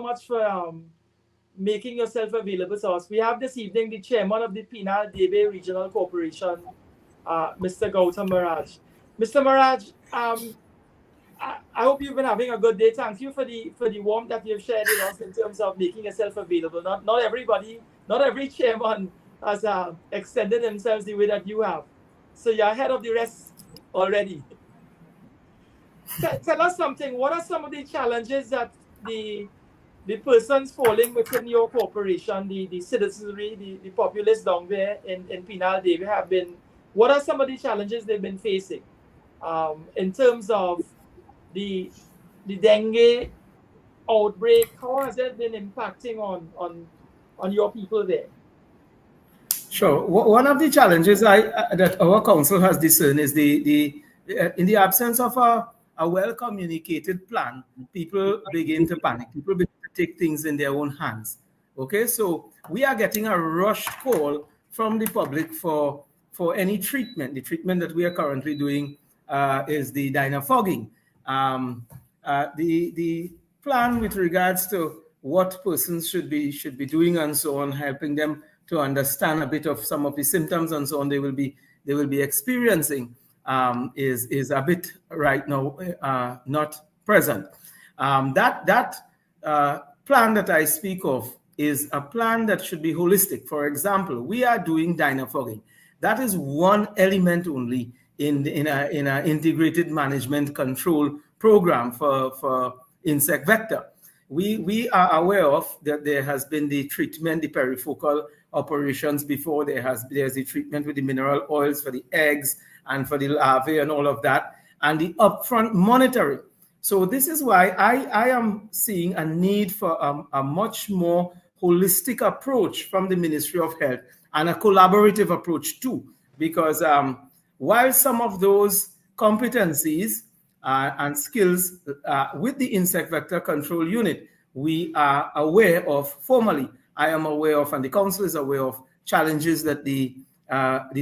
much for making yourself available to us. We have this evening the chairman of the Penal Debe Regional Corporation, Mr. Gowtam Maharaj. Mr. Maharaj, I hope you've been having a good day. Thank you for the warmth that you've shared with us in terms of making yourself available. Not everybody, not every chairman has extended themselves the way that you have. So you're ahead of the rest already. Tell us something. What are some of the challenges that the persons falling within your corporation, the citizenry, the populace down there in Penal Debe have been? What are some of the challenges they've been facing in terms of the dengue outbreak? How has it been impacting on your people there? Sure. One of the challenges that our council has discerned is in the absence of a well-communicated plan, people begin to panic. People begin to take things in their own hands. Okay, so we are getting a rushed call from the public for any treatment. The treatment that we are currently doing is the dynafogging. The plan with regards to what persons should be doing and so on, helping them to understand a bit of some of the symptoms and so on they will be experiencing is a bit right now not present. That plan that I speak of is a plan that should be holistic. For example, we are doing dynafogging. That is one element only in an integrated management control program for insect vector. We are aware of that there has been the treatment, the perifocal operations before. There's the treatment with the mineral oils for the eggs and for the larvae and all of that, and the upfront monitoring. So this is why I am seeing a need for a much more holistic approach from the Ministry of Health and a collaborative approach too, because while some of those competencies and skills with the insect vector control unit, we are aware of formally. I am aware of, and the council is aware of, challenges that the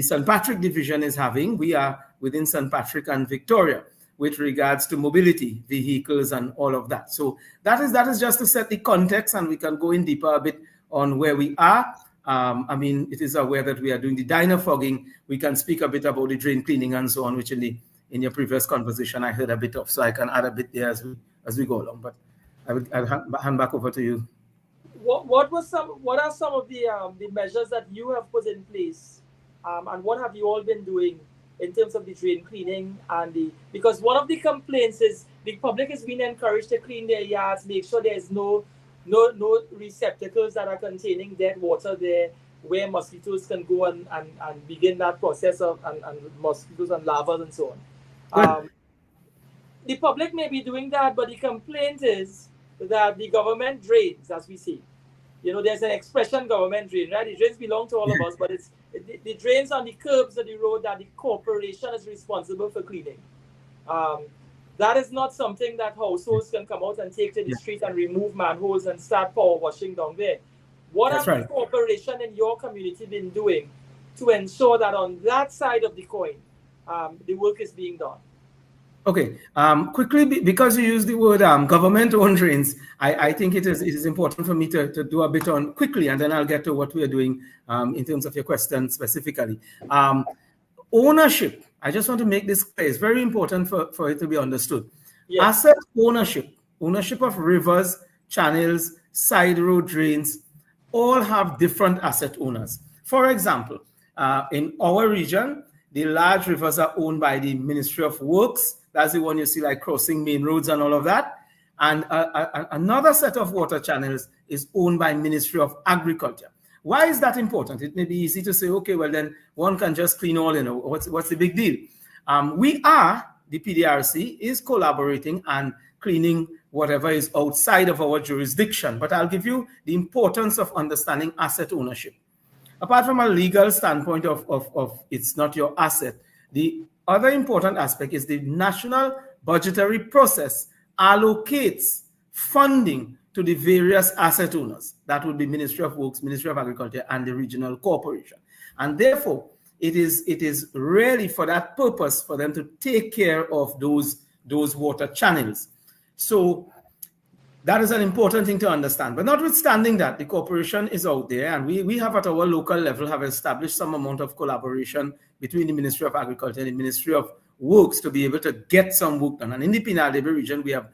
St. Patrick division is having. We are within St. Patrick and Victoria with regards to mobility, vehicles, and all of that. So that is just to set the context, and we can go in deeper a bit on where we are. I mean, it is aware that we are doing the dynafogging. We can speak a bit about the drain cleaning and so on, which in your previous conversation I heard a bit of, so I can add a bit there as we go along. But I'll hand back over to you. What are some of the measures that you have put in place, and what have you all been doing in terms of the drain cleaning because one of the complaints is the public is being encouraged to clean their yards, make sure there's no receptacles that are containing dead water there where mosquitoes can go and begin that process of and mosquitoes and larvae and so on. The public may be doing that, but the complaint is that the government drains, as we see. You know, there's an expression, government drain, right? The drains belong to all of us, but it's the drains on the curbs of the road that the corporation is responsible for cleaning. That is not something that households can come out and take to the street and remove manholes and start power washing down there. What has the corporation in your community been doing to ensure that on that side of the coin, the work is being done? Okay, quickly, because you use the word government-owned drains, I think it is important for me to do a bit on quickly, and then I'll get to what we are doing in terms of your question specifically. Ownership, I just want to make this clear. It's very important for it to be understood. Yes. Asset ownership of rivers, channels, side road drains, all have different asset owners. For example, in our region, the large rivers are owned by the Ministry of Works. That's the one you see like crossing main roads and all of that. And another set of water channels is owned by Ministry of Agriculture. Why is that important? It may be easy to say, okay, well then one can just clean all, what's the big deal? The PDRC is collaborating and cleaning whatever is outside of our jurisdiction. But I'll give you the importance of understanding asset ownership. Apart from a legal standpoint of it's not your asset, the other important aspect is the national budgetary process allocates funding to the various asset owners. That would be Ministry of Works, Ministry of Agriculture, and the regional corporation. And therefore, it is really for that purpose for them to take care of those water channels. So That is an important thing to understand. But notwithstanding that, the corporation is out there, and we have at our local level have established some amount of collaboration between the Ministry of Agriculture and the Ministry of Works to be able to get some work done. And in the Pinal-Debe region, we have,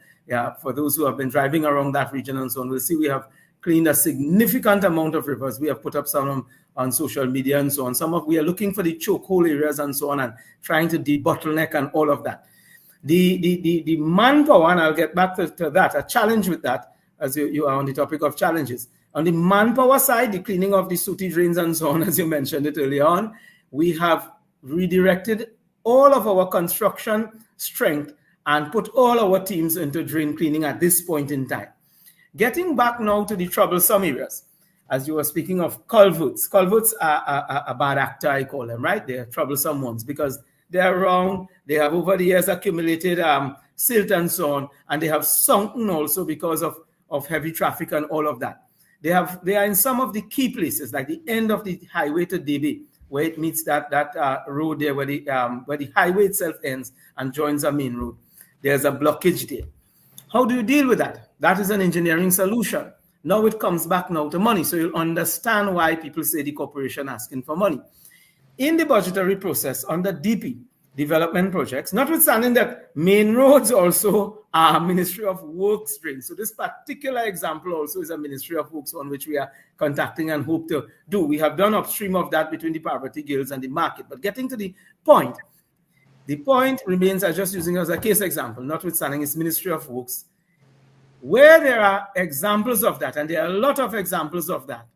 for those who have been driving around that region and so on, we'll see we have cleaned a significant amount of rivers. We have put up some on social media and so on. We are looking for the chokehold areas and so on and trying to debottleneck and all of that. The manpower, and I'll get back to that, a challenge with that, as you are on the topic of challenges. On the manpower side, the cleaning of the sooty drains and so on, as you mentioned it earlier on, we have redirected all of our construction strength and put all our teams into drain cleaning at this point in time. Getting back now to the troublesome areas, as you were speaking of culverts. Culverts are a bad actor, I call them, right? They're troublesome ones because they're wrong. They have over the years accumulated silt and so on, and they have sunken also because of heavy traffic and all of that. They are in some of the key places, like the end of the highway to Debe, where it meets that road there where the highway itself ends and joins a main road. There's a blockage there. How do you deal with that? That is an engineering solution. Now it comes back now to money. So you'll understand why people say the corporation asking for money. In the budgetary process under DP, development projects, notwithstanding that main roads also are Ministry of Works drains. So this particular example also is a Ministry of Works on which we are contacting and hope to do. We have done upstream of that between the poverty guilds and the market. But getting to the point remains, I'm just using it as a case example, notwithstanding it's Ministry of Works, where there are examples of that, and there are a lot of examples of that.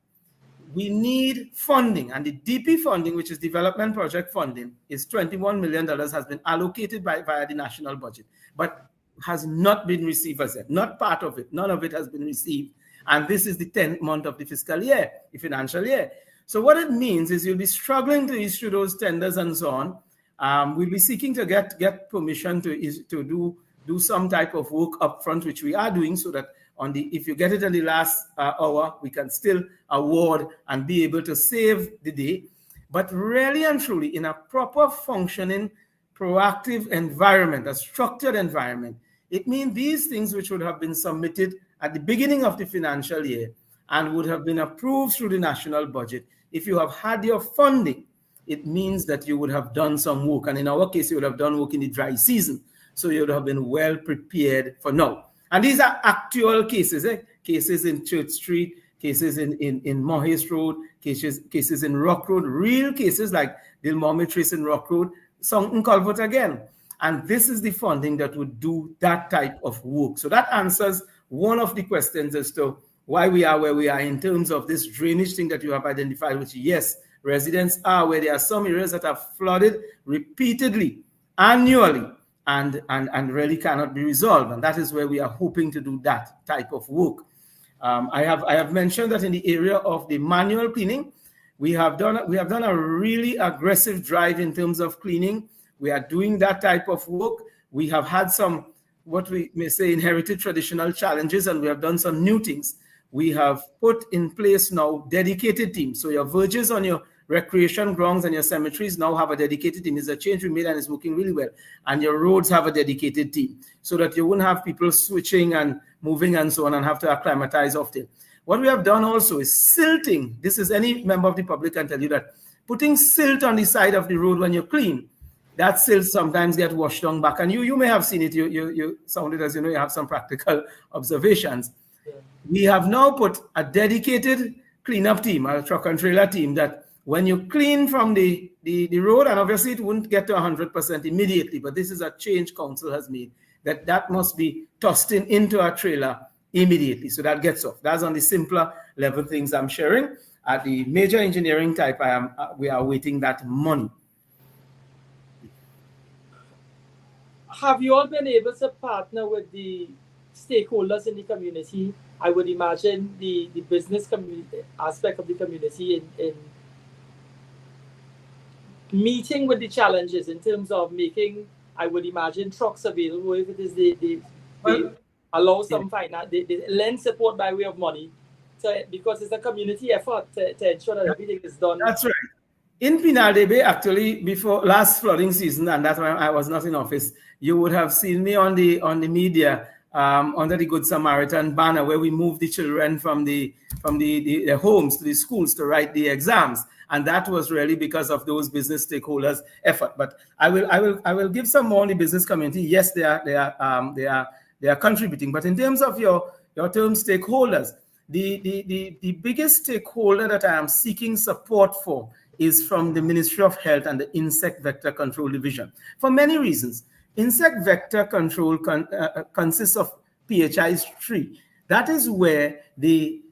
We need funding, and the DP funding, which is development project funding, is $21 million has been allocated via the national budget, but has not been received as yet. Not part of it. None of it has been received. And this is the 10th month of the fiscal year, the financial year. So what it means is you'll be struggling to issue those tenders and so on. We'll be seeking to get permission to do some type of work up front, which we are doing, so that if you get it in the last hour, we can still award and be able to save the day. But really and truly, in a proper functioning, proactive environment, a structured environment, it means these things which would have been submitted at the beginning of the financial year and would have been approved through the national budget, if you have had your funding, it means that you would have done some work. And in our case, you would have done work in the dry season. So you would have been well prepared for now. And these are actual cases, cases in Church Street, cases in Mohase Road, cases in Rock Road, real cases like Dilmore Matrice in Rock Road, sunken culvert again. And this is the funding that would do that type of work. So that answers one of the questions as to why we are where we are in terms of this drainage thing that you have identified, which yes, residents are where there are some areas that are flooded repeatedly, annually, and really cannot be resolved. And that is where we are hoping to do that type of work. I have mentioned that in the area of the manual cleaning, we have done a really aggressive drive in terms of cleaning. We are doing that type of work. We have had some, what we may say, inherited traditional challenges, and we have done some new things. We have put in place now dedicated teams. So your verges on your recreation grounds and your cemeteries now have a dedicated team. It's a change we made and it's working really well. And your roads have a dedicated team so that you wouldn't have people switching and moving and so on and have to acclimatize often. What we have done also is silting. This is any member of the public can tell you that putting silt on the side of the road when you clean, that silt sometimes get washed down back. And you may have seen it. You sounded as you have some practical observations. Yeah. We have now put a dedicated cleanup team, a truck and trailer team, that when you clean from the road, and obviously it wouldn't get to 100% immediately, but this is a change council has made, that must be tossed into a trailer immediately. So that gets off. That's on the simpler level things I'm sharing. At the major engineering type, we are awaiting that money. Have you all been able to partner with the stakeholders in the community? I would imagine the business community aspect of the community in meeting with the challenges in terms of making, I would imagine, trucks available if it is they allow some finance, they lend support by way of money, because it's a community effort to ensure that everything is done. That's right. In Pinal-Debe, actually, before last flooding season, and that's when I was not in office, you would have seen me on the media under the Good Samaritan banner, where we moved the children from the their homes to the schools to write the exams. And that was really because of those business stakeholders' effort. But I will give some more on the business community. Yes, they are contributing. But in terms of your term stakeholders, the biggest stakeholder that I am seeking support for is from the Ministry of Health and the Insect Vector Control Division, for many reasons. Insect vector control consists of PHIs 3. That is where the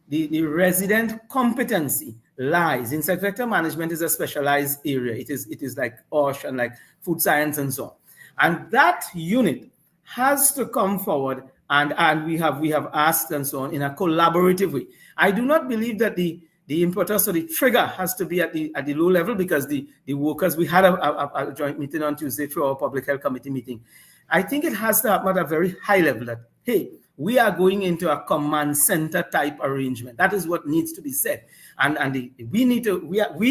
resident competency lies. Insect vector management is a specialized area. It is like OSH and like food science and so on. And that unit has to come forward, and we have asked and so on in a collaborative way. I do not believe that the impetus or the trigger has to be at the low level, because the workers, we had a joint meeting on Tuesday through our public health committee meeting. I think it has to happen at a very high level, that, hey, we are going into a command center type arrangement. That is what needs to be said. We,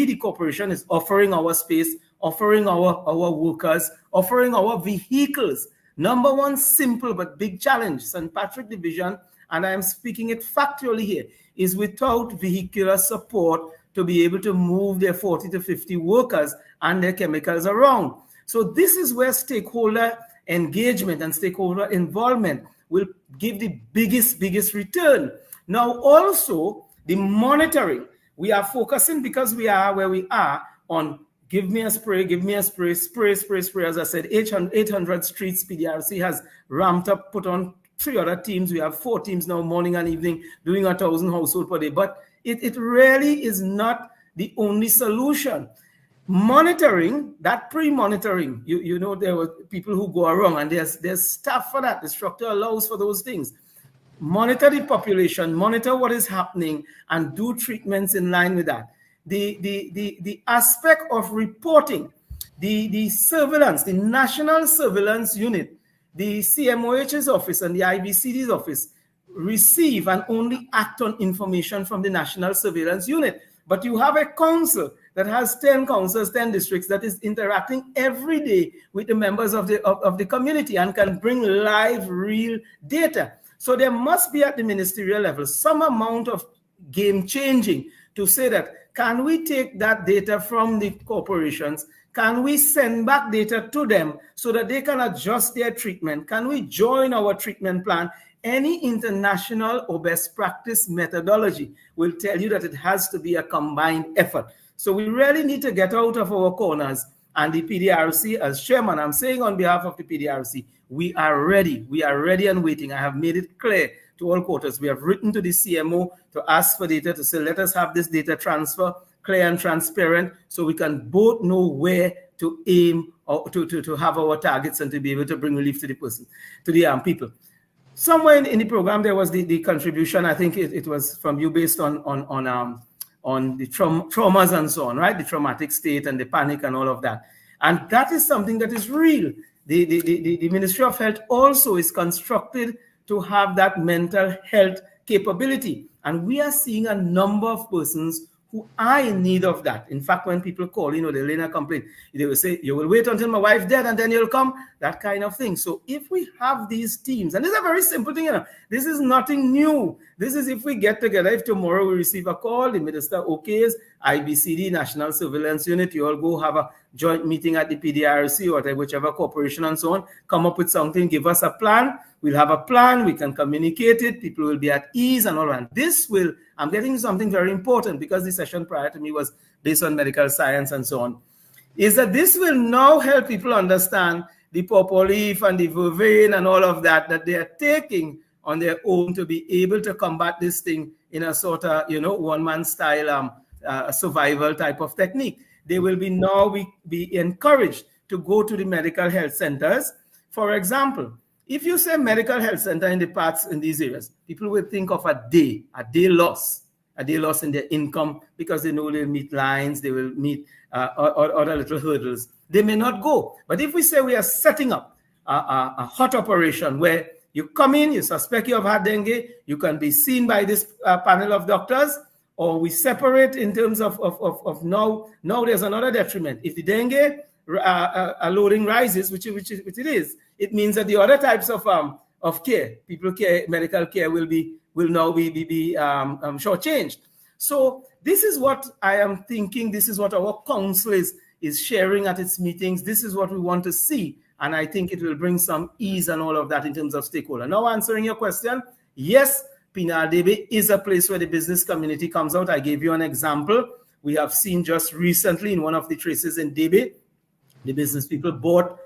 the corporation, is offering our space, offering our workers, offering our vehicles. Number one, simple but big challenge, St. Patrick Division, and I am speaking it factually here, is without vehicular support to be able to move their 40 to 50 workers and their chemicals around. So this is where stakeholder engagement and stakeholder involvement will give the biggest return. Now, also, the monitoring. We are focusing, because we are where we are, on give me a spray, spray. As I said, 800 streets PDRC has ramped up, put on 3 other teams. We have 4 teams now, morning and evening, doing 1,000 households per day. But it really is not the only solution. Monitoring, that pre-monitoring, you know, there were people who go wrong, and there's staff for that. The structure allows for those things. Monitor the population, monitor what is happening, and do treatments in line with that. The aspect of reporting, the surveillance, the National Surveillance Unit, the CMOH's office and the IBCD's office receive and only act on information from the National Surveillance Unit. But you have a council that has 10 councils, 10 districts, that is interacting every day with the members of the community and can bring live, real data. So there must be at the ministerial level some amount of game changing to say that, can we take that data from the corporations? Can we send back data to them so that they can adjust their treatment? Can we join our treatment plan? Any international or best practice methodology will tell you that it has to be a combined effort. So we really need to get out of our corners. And the PDRC, as chairman, I'm saying on behalf of the PDRC, we are ready. We are ready and waiting. I have made it clear to all quarters. We have written to the CMO to ask for data, to say, let us have this data transfer clear and transparent, so we can both know where to aim, or to have our targets, and to be able to bring relief to the person, to the people. Somewhere in the program there was the contribution. I think it was from you, based on the traumas and so on, right? The traumatic state and the panic and all of that. And that is something that is real. The Ministry of Health also is constructed to have that mental health capability. And we are seeing a number of persons who are in need of that. In fact, when people call, they lay in a complaint, they will say, you will wait until my wife dead and then you'll come, that kind of thing. So if we have these teams, and this is a very simple thing, this is nothing new. This is if we get together, if tomorrow we receive a call, the minister okays, IBCD, National Surveillance Unit, you all go have a joint meeting at the PDRC or whichever corporation and so on, come up with something, give us a plan. We'll have a plan, we can communicate it, people will be at ease and all that. This will, I'm getting something very important, because the session prior to me was based on medical science and so on, is that this will now help people understand the purple leaf and the vervain and all of that they are taking on their own to be able to combat this thing in a sort of, one-man style survival type of technique. They will be now be encouraged to go to the medical health centers. For example, if you say medical health center in the parts in these areas, people will think of a day loss in their income, because they know they'll meet lines, they will meet other little hurdles. They may not go. But if we say we are setting up a hot operation where you come in, you suspect you have had dengue, you can be seen by this panel of doctors, or we separate in terms of now there's another detriment. If the dengue loading rises, which it is, it means that the other types of of care. People care, medical care will now be shortchanged. So this is what I am thinking. This is what our council is sharing at its meetings. This is what we want to see. And I think it will bring some ease and all of that in terms of stakeholder. Now, answering your question, yes, Pinal is a place where the business community comes out. I gave you an example. We have seen just recently in one of the traces in Debe, the business people bought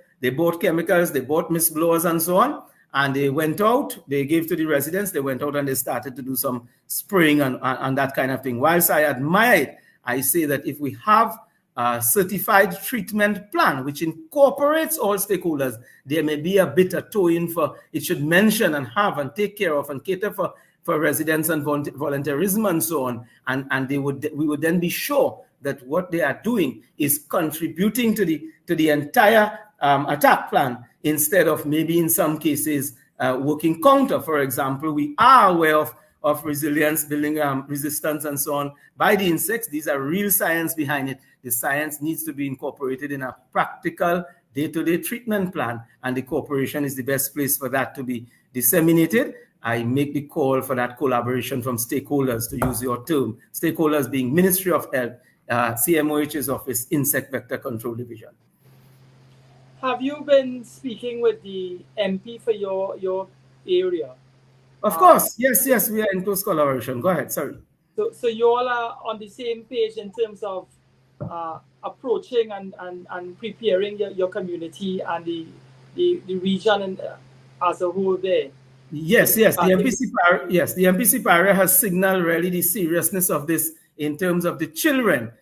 chemicals, they bought mist blowers and so on, and they went out, they gave to the residents, they went out and they started to do some spraying and that kind of thing. Whilst I admire it, I say that if we have a certified treatment plan which incorporates all stakeholders, there may be a bit of toe in for, it should mention and have and take care of and cater for residents and volunteerism and so on, and we would then be sure that what they are doing is contributing to the entire attack plan, instead of maybe in some cases working counter. For example, we are aware of resilience, building resistance and so on by the insects. These are real science behind it. The science needs to be incorporated in a practical day-to-day treatment plan, and the corporation is the best place for that to be disseminated. I make the call for that collaboration from stakeholders, to use your term, stakeholders being Ministry of Health, CMOH's office, Insect Vector Control Division. Have you been speaking with the MP for your area? Of course, yes, we are in close collaboration. Go ahead, sorry. So you all are on the same page in terms of approaching and preparing your community and the region and as a whole there. Yes, the MPC Para has signaled really the seriousness of this in terms of the children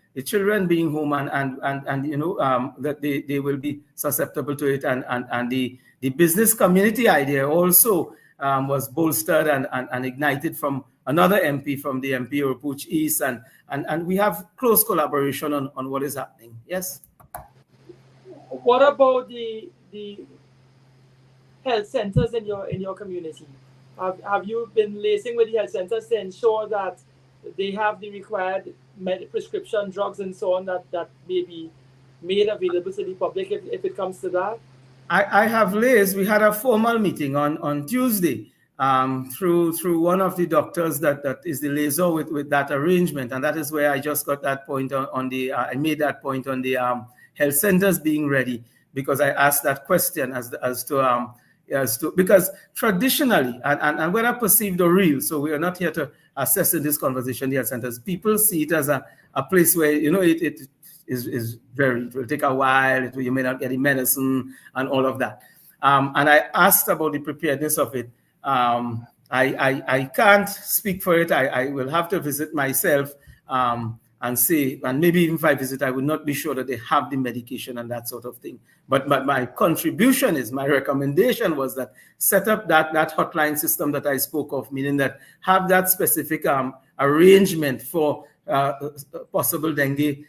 being home and you know that they will be susceptible to it, and the business community idea also was bolstered and ignited from another MP from the MP Urupuch East, and we have close collaboration on what is happening. Yes. What about the health centers in your community? Have you been liaising with the health centers to ensure that they have the required prescription drugs and so on that may be made available to the public if it comes to that? I have liaised. We had a formal meeting on Tuesday through one of the doctors that is the liaison with that arrangement, and that is where I just got that point on the I made that point on the health centers being ready, because I asked that question as to because traditionally, and whether perceived or real, so we are not here to assess in this conversation the health centers. People see it as a place where, you know, it is very, it will take a while, you may not get the medicine and all of that. And I asked about the preparedness of it. I can't speak for it. I will have to visit myself and see, and maybe even if I visit, I would not be sure that they have the medication and that sort of thing. But my contribution is, my recommendation was that set up that hotline system that I spoke of, meaning that have that specific arrangement for possible dengue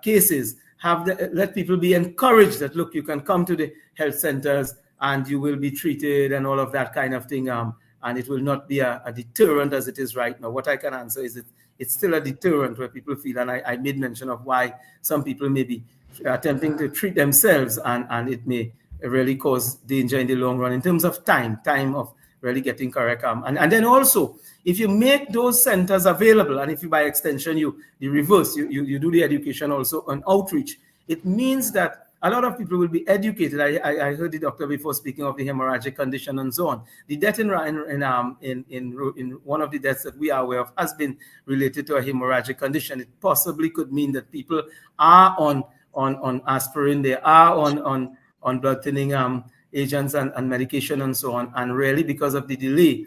cases. Let people be encouraged that, look, you can come to the health centers and you will be treated and all of that kind of thing. And it will not be a deterrent as it is right now. What I can answer is it's still a deterrent where people feel, and I made mention of why some people may be attempting to treat themselves, and it may really cause danger in the long run in terms of time of really getting correct. And then also, if you make those centers available, and if you by extension you do the education also on outreach, it means that a lot of people will be educated. I heard the doctor before speaking of the hemorrhagic condition and so on. The death in one of the deaths that we are aware of has been related to a hemorrhagic condition. It possibly could mean that people are on aspirin, they are on blood thinning agents and medication and so on. And really, because of the delay,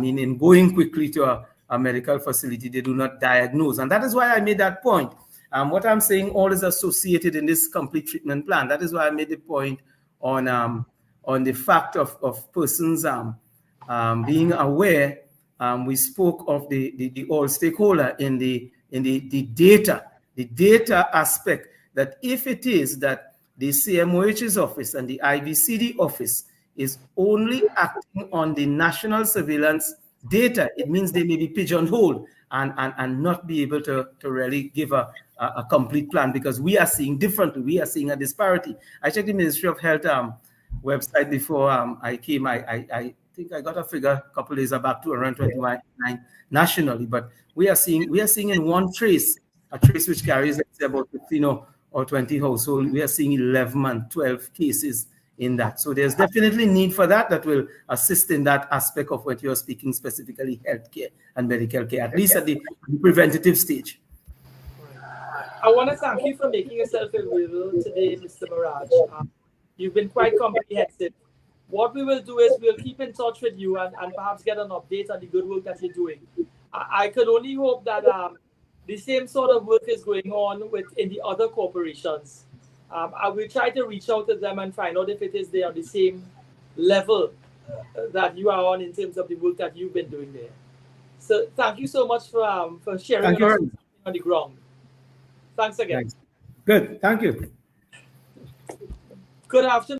in going quickly to a medical facility, they do not diagnose. And that is why I made that point. What I'm saying, all is associated in this complete treatment plan. That is why I made the point on the fact of persons being aware. We spoke of the all stakeholder in the data aspect, that if it is that the CMOH's office and the IVCD office is only acting on the national surveillance data, it means they may be pigeonholed and not be able to really give a complete plan, because we are seeing differently. We are seeing a disparity. I checked the Ministry of Health website before I came. I think I got a figure a couple of days back to around 29 nationally. But we are seeing in one trace, a trace which carries, let's say, about 15 or 20 households, we are seeing 11 and 12 cases in that. So there's definitely need for that will assist in that aspect of what you're speaking, specifically healthcare and medical care, at least at the preventative stage. I want to thank you for making yourself available today, Mr. Maharaj. You've been quite comprehensive. What we will do is we'll keep in touch with you and perhaps get an update on the good work that you're doing. I could only hope that the same sort of work is going on in the other corporations. I will try to reach out to them and find out if it is they are the same level that you are on in terms of the work that you've been doing there. So thank you so much for sharing with us on the ground. Thanks again. Thanks. Good. Thank you. Good afternoon.